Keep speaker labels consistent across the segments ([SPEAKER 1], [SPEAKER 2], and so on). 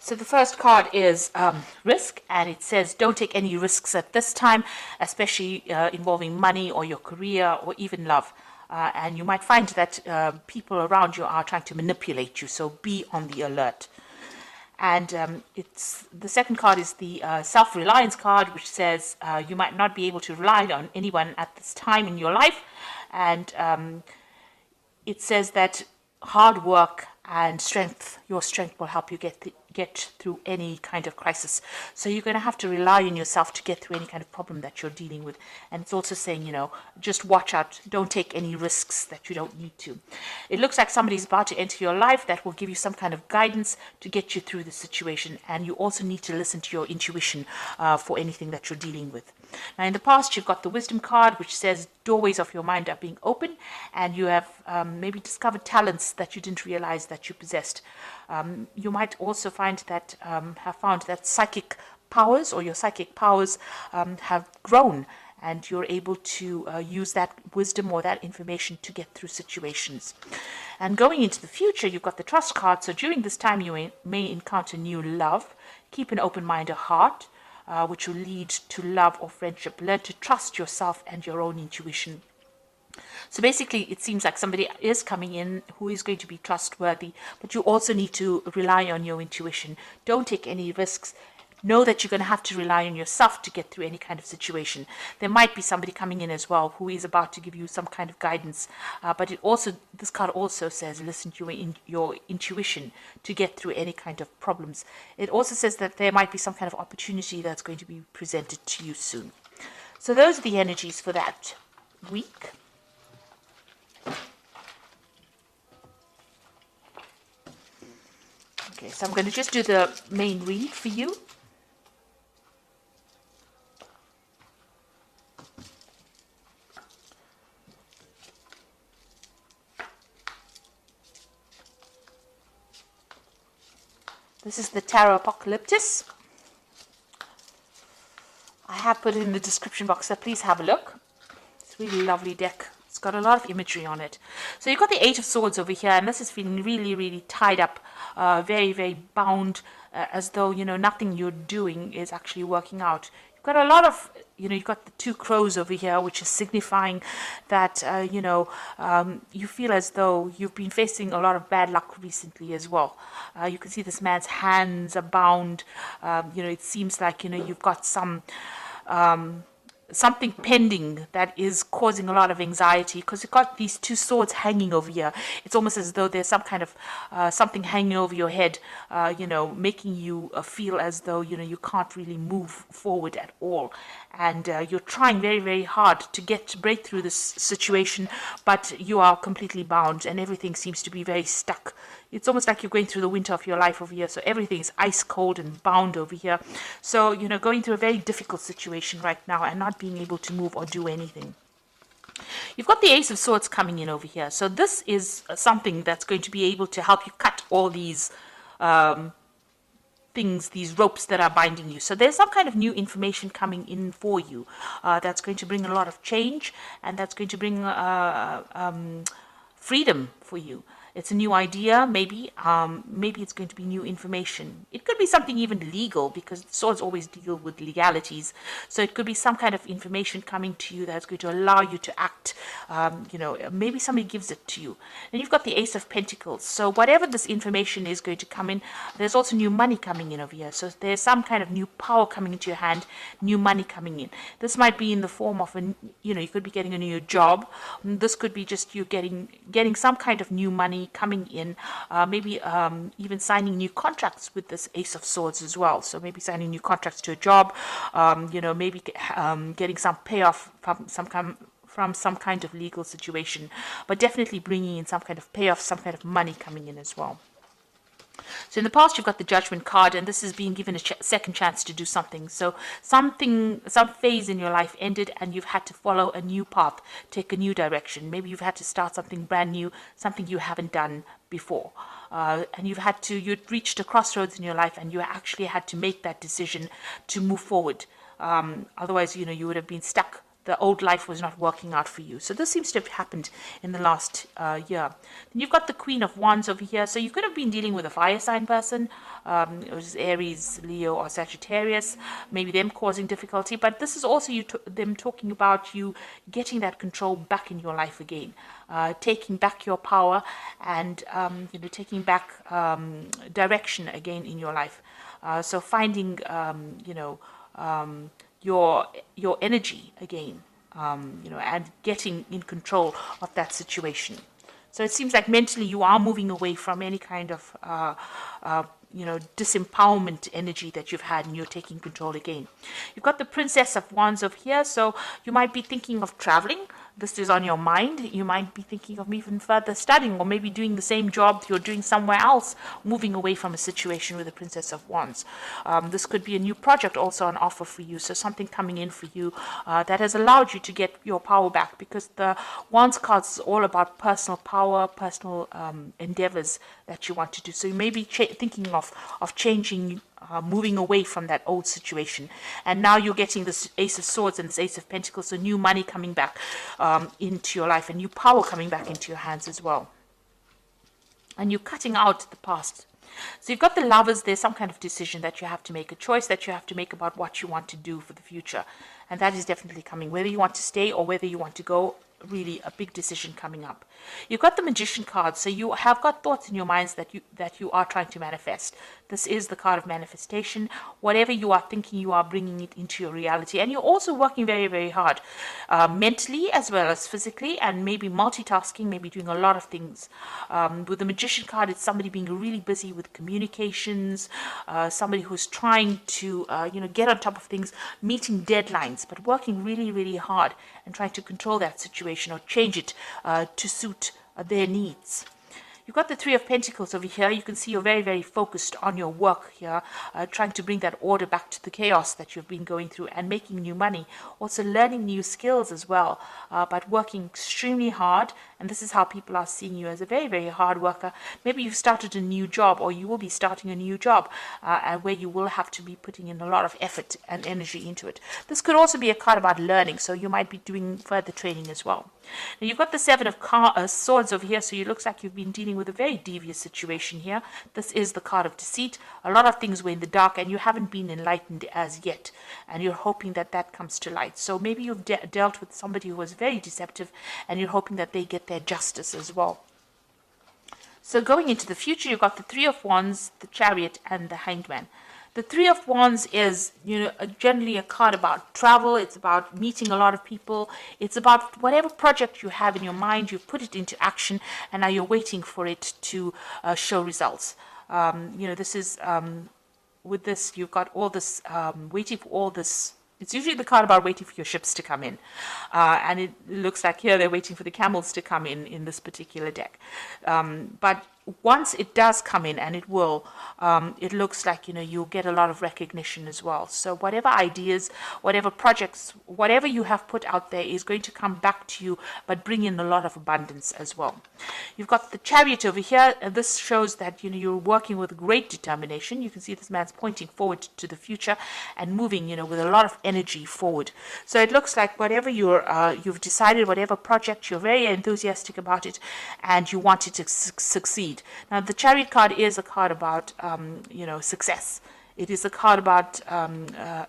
[SPEAKER 1] So the first card is risk, and it says don't take any risks at this time, especially involving money or your career or even love. And you might find that people around you are trying to manipulate you, so be on the alert. And it's the second card is the self-reliance card, which says you might not be able to rely on anyone at this time in your life, and it says that hard work and your strength will help you get through any kind of crisis. So you're going to have to rely on yourself to get through any kind of problem that you're dealing with. And it's also saying, just watch out. Don't take any risks that you don't need to. It looks like somebody's about to enter your life that will give you some kind of guidance to get you through the situation. And you also need to listen to your intuition for anything that you're dealing with. Now, in the past, you've got the wisdom card, which says doorways of your mind are being open, and you have maybe discovered talents that you didn't realize that you possessed. You might also have found that psychic powers or your psychic powers have grown, and you're able to use that wisdom or that information to get through situations. And going into the future, you've got the trust card. So during this time, you may encounter new love. Keep an open mind or heart, which will lead to love or friendship. Learn to trust yourself and your own intuition. So basically, it seems like somebody is coming in who is going to be trustworthy, but you also need to rely on your intuition. Don't take any risks. Know that you're going to have to rely on yourself to get through any kind of situation. There might be somebody coming in as well who is about to give you some kind of guidance, but this card also says listen to your intuition to get through any kind of problems. It also says that there might be some kind of opportunity that's going to be presented to you soon. So those are the energies for that week. Okay, so I'm going to just do the main read for you. This is the Tarot Apocalyptus. I have put it in the description box, so please have a look. It's a really lovely deck. It's got a lot of imagery on it. So you've got the Eight of Swords over here, and this is feeling really, really tied up, very, very bound, as though, nothing you're doing is actually working out. You've got a lot of, you've got the Two Crows over here, which is signifying that, you feel as though you've been facing a lot of bad luck recently as well. You can see this man's hands are bound. It seems like, you've got something pending that is causing a lot of anxiety, because you've got these two swords hanging over here. It's almost as though there's some kind of something hanging over your head, making you feel as though, you can't really move forward at all. And you're trying very, very hard to break through this situation, but you are completely bound and everything seems to be very stuck. It's almost like you're going through the winter of your life over here. So everything is ice cold and bound over here. So, going through a very difficult situation right now and not being able to move or do anything. You've got the Ace of Swords coming in over here. So this is something that's going to be able to help you cut all these things, these ropes that are binding you. So there's some kind of new information coming in for you that's going to bring a lot of change, and that's going to bring freedom for you. It's a new idea, maybe it's going to be new information. It could be something even legal, because swords always deal with legalities. So it could be some kind of information coming to you that's going to allow you to act. Maybe somebody gives it to you. And you've got the Ace of Pentacles. So whatever this information is going to come in, there's also new money coming in over here. So there's some kind of new power coming into your hand, new money coming in. This might be in the form of you could be getting a new job. This could be just you getting some kind of new money coming in, maybe even signing new contracts with this Ace of Swords as well. So maybe signing new contracts to a job, maybe getting some payoff from some kind of legal situation, but definitely bringing in some kind of payoff, some kind of money coming in as well. So in the past, you've got the Judgment card, and this is being given a second chance to do something. So some phase in your life ended, and you've had to follow a new path, take a new direction. Maybe you've had to start something brand new, something you haven't done before. And you'd reached a crossroads in your life, and you actually had to make that decision to move forward. Otherwise, you would have been stuck the old life was not working out for you. So this seems to have happened in the last year. Then you've got the Queen of Wands over here. So you could have been dealing with a fire sign person, it was Aries, Leo, or Sagittarius, maybe them causing difficulty. But this is also them talking about you getting that control back in your life again, taking back your power, and taking back direction again in your life. So finding your energy again, and getting in control of that situation. So it seems like mentally you are moving away from any kind of disempowerment energy that you've had, and you're taking control again. You've got the Princess of Wands over here, so you might be thinking of traveling. This is on your mind. You might be thinking of even further studying, or maybe doing the same job you're doing somewhere else, moving away from a situation with the Princess of Wands. This could be a new project also on offer for you, so something coming in for you that has allowed you to get your power back, because the Wands card is all about personal power, personal endeavors that you want to do. So you may be thinking of changing, moving away from that old situation, and now you're getting this Ace of Swords and this Ace of Pentacles, so new money coming back into your life, and new power coming back into your hands as well, and you're cutting out the past. So you've got the Lovers. There's some kind of decision that you have to make, a choice that you have to make about what you want to do for the future, and that is definitely coming, whether you want to stay or whether you want to go. Really a big decision coming up. You've got the Magician card, so you have got thoughts in your minds that you are trying to manifest. This is the card of manifestation. Whatever you are thinking, you are bringing it into your reality, and you're also working very, very hard, mentally as well as physically, and maybe multitasking, maybe doing a lot of things. With the Magician card, it's somebody being really busy with communications, somebody who's trying to get on top of things, meeting deadlines, but working really, really hard and trying to control that situation or change it to suit their needs. You've got the Three of Pentacles over here. You can see you're very, very focused on your work here, trying to bring that order back to the chaos that you've been going through, and making new money. Also learning new skills as well, but working extremely hard. And this is how people are seeing you, as a very, very hard worker. Maybe you've started a new job, or you will be starting a new job, where you will have to be putting in a lot of effort and energy into it. This could also be a card about learning, so you might be doing further training as well. Now you've got the Seven of Swords over here, so it looks like you've been dealing with a very devious situation here. This is the card of deceit. A lot of things were in the dark, and you haven't been enlightened as yet, and you're hoping that that comes to light. So maybe you've dealt with somebody who was very deceptive, and you're hoping that they get their justice as well. So going into the future, you've got the Three of Wands, the Chariot, and the Hanged Man. The Three of Wands is, generally a card about travel. It's about meeting a lot of people. It's about whatever project you have in your mind, you've put it into action, and now you're waiting for it to show results. This is, with this, you've got all this, waiting for all this. It's usually the card about waiting for your ships to come in. And it looks like here they're waiting for the camels to come in this particular deck. But once it does come in, and it will, it looks like, you'll get a lot of recognition as well. So whatever ideas, whatever projects, whatever you have put out there is going to come back to you, but bring in a lot of abundance as well. You've got the Chariot over here. This shows that, you're working with great determination. You can see this man's pointing forward to the future and moving, with a lot of energy forward. So it looks like whatever you've decided, whatever project, you're very enthusiastic about it, and you want it to succeed. Now, the Chariot card is a card about, success. It is a card about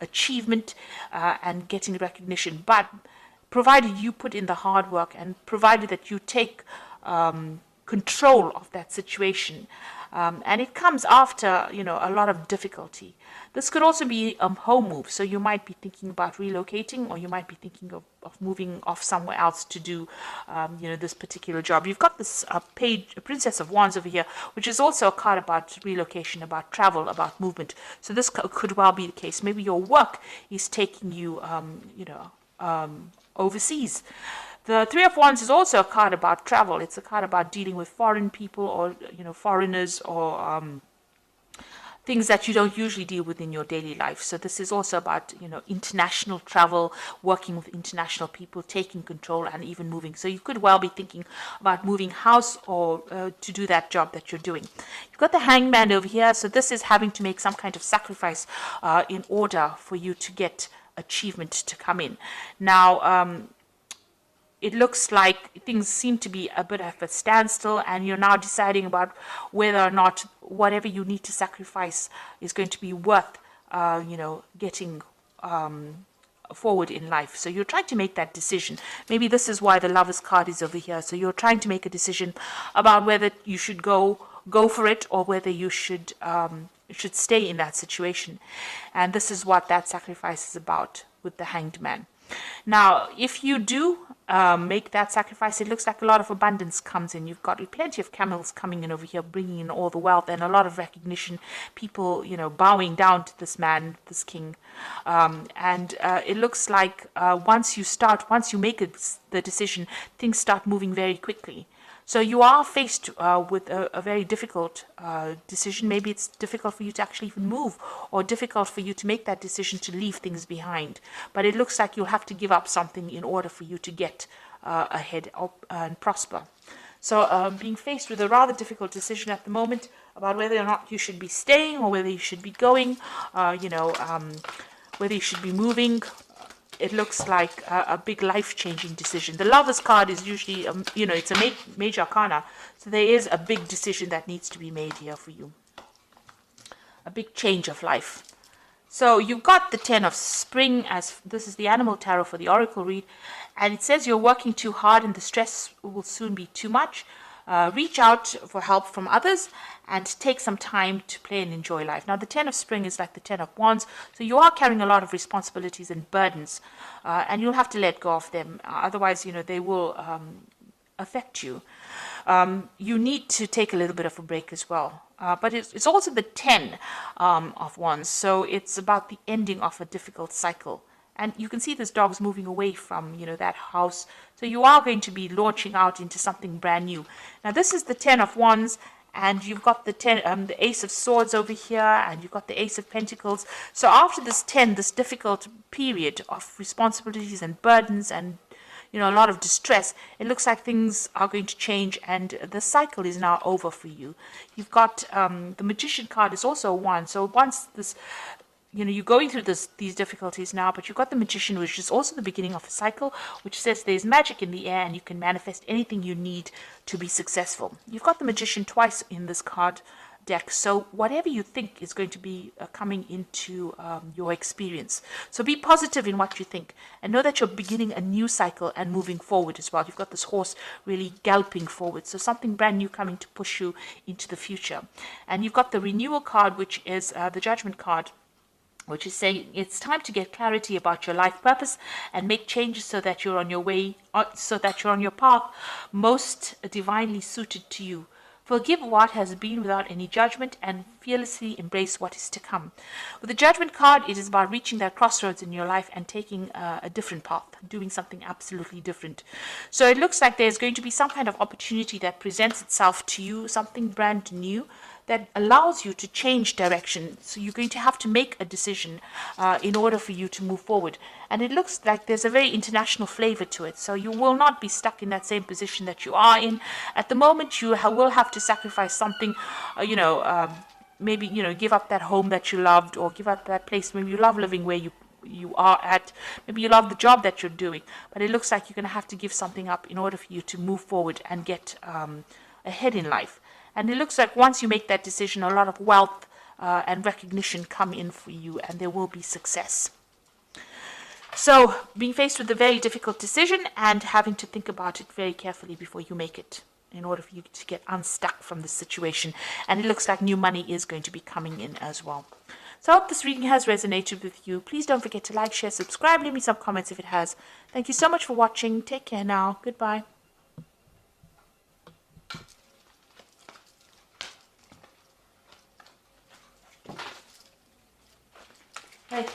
[SPEAKER 1] achievement and getting recognition. But provided you put in the hard work, and provided that you take control of that situation, and it comes after, a lot of difficulty. This could also be a home move, so you might be thinking about relocating, or you might be thinking of moving off somewhere else to do, this particular job. You've got this Princess of Wands over here, which is also a card about relocation, about travel, about movement. So this could well be the case. Maybe your work is taking you, overseas. The Three of Wands is also a card about travel. It's a card about dealing with foreign people, or, foreigners, or things that you don't usually deal with in your daily life. So this is also about, international travel, working with international people, taking control, and even moving. So you could well be thinking about moving house, or to do that job that you're doing. You've got the Hangman over here. So this is having to make some kind of sacrifice in order for you to get achievement to come in. Now, it looks like things seem to be a bit of a standstill, and you're now deciding about whether or not whatever you need to sacrifice is going to be worth, getting forward in life. So you're trying to make that decision. Maybe this is why the Lovers card is over here. So you're trying to make a decision about whether you should go for it, or whether you should stay in that situation. And this is what that sacrifice is about with the Hanged Man. Now, if you do make that sacrifice, it looks like a lot of abundance comes in. You've got plenty of camels coming in over here, bringing in all the wealth and a lot of recognition. People, bowing down to this man, this king. And it looks like once you make the decision, things start moving very quickly. So you are faced with a very difficult decision. Maybe it's difficult for you to actually even move, or difficult for you to make that decision to leave things behind. But it looks like you'll have to give up something in order for you to get ahead and prosper. So being faced with a rather difficult decision at the moment about whether or not you should be staying, or whether you should be going, whether you should be moving. It looks like a big life-changing decision. The Lovers card is usually, it's a major arcana. So there is a big decision that needs to be made here for you. A big change of life. So you've got the 10 of Spring, as this is the Animal Tarot for the Oracle read. And it says you're working too hard and the stress will soon be too much. Reach out for help from others and take some time to play and enjoy life. Now, the 10 of Spring is like the 10 of Wands, so you are carrying a lot of responsibilities and burdens, and you'll have to let go of them. Otherwise, they will affect you. You need to take a little bit of a break as well. But it's also the 10 of Wands, so it's about the ending of a difficult cycle. And you can see this dog's moving away from, that house. So you are going to be launching out into something brand new. Now, this is the 10 of Wands, and you've got the Ace of Swords over here, and you've got the Ace of Pentacles. So after this difficult period of responsibilities and burdens and, a lot of distress, it looks like things are going to change, and the cycle is now over for you. You've got the Magician card is also one. So once this... you're going through these difficulties now, but you've got the Magician, which is also the beginning of a cycle, which says there's magic in the air and you can manifest anything you need to be successful. You've got the Magician twice in this card deck, so whatever you think is going to be coming into your experience. So be positive in what you think, and know that you're beginning a new cycle and moving forward as well. You've got this horse really galloping forward, so something brand new coming to push you into the future. And you've got the Renewal card, which is the Judgment card, which is saying it's time to get clarity about your life purpose and make changes so that you're on your way, so that you're on your path most divinely suited to you. Forgive what has been without any judgment and fearlessly embrace what is to come. With the Judgment card, it is about reaching that crossroads in your life and taking a different path, doing something absolutely different. So it looks like there's going to be some kind of opportunity that presents itself to you, something brand new, that allows you to change direction. So you're going to have to make a decision in order for you to move forward. And it looks like there's a very international flavor to it. So you will not be stuck in that same position that you are in. At the moment, you will have to sacrifice something, maybe, give up that home that you loved, or give up that place. Maybe you love living where you are at. Maybe you love the job that you're doing. But it looks like you're going to have to give something up in order for you to move forward and get ahead in life. And it looks like once you make that decision, a lot of wealth and recognition come in for you, and there will be success. So being faced with a very difficult decision and having to think about it very carefully before you make it, in order for you to get unstuck from this situation. And it looks like new money is going to be coming in as well. So I hope this reading has resonated with you. Please don't forget to like, share, subscribe, leave me some comments if it has. Thank you so much for watching. Take care now. Goodbye. Hey.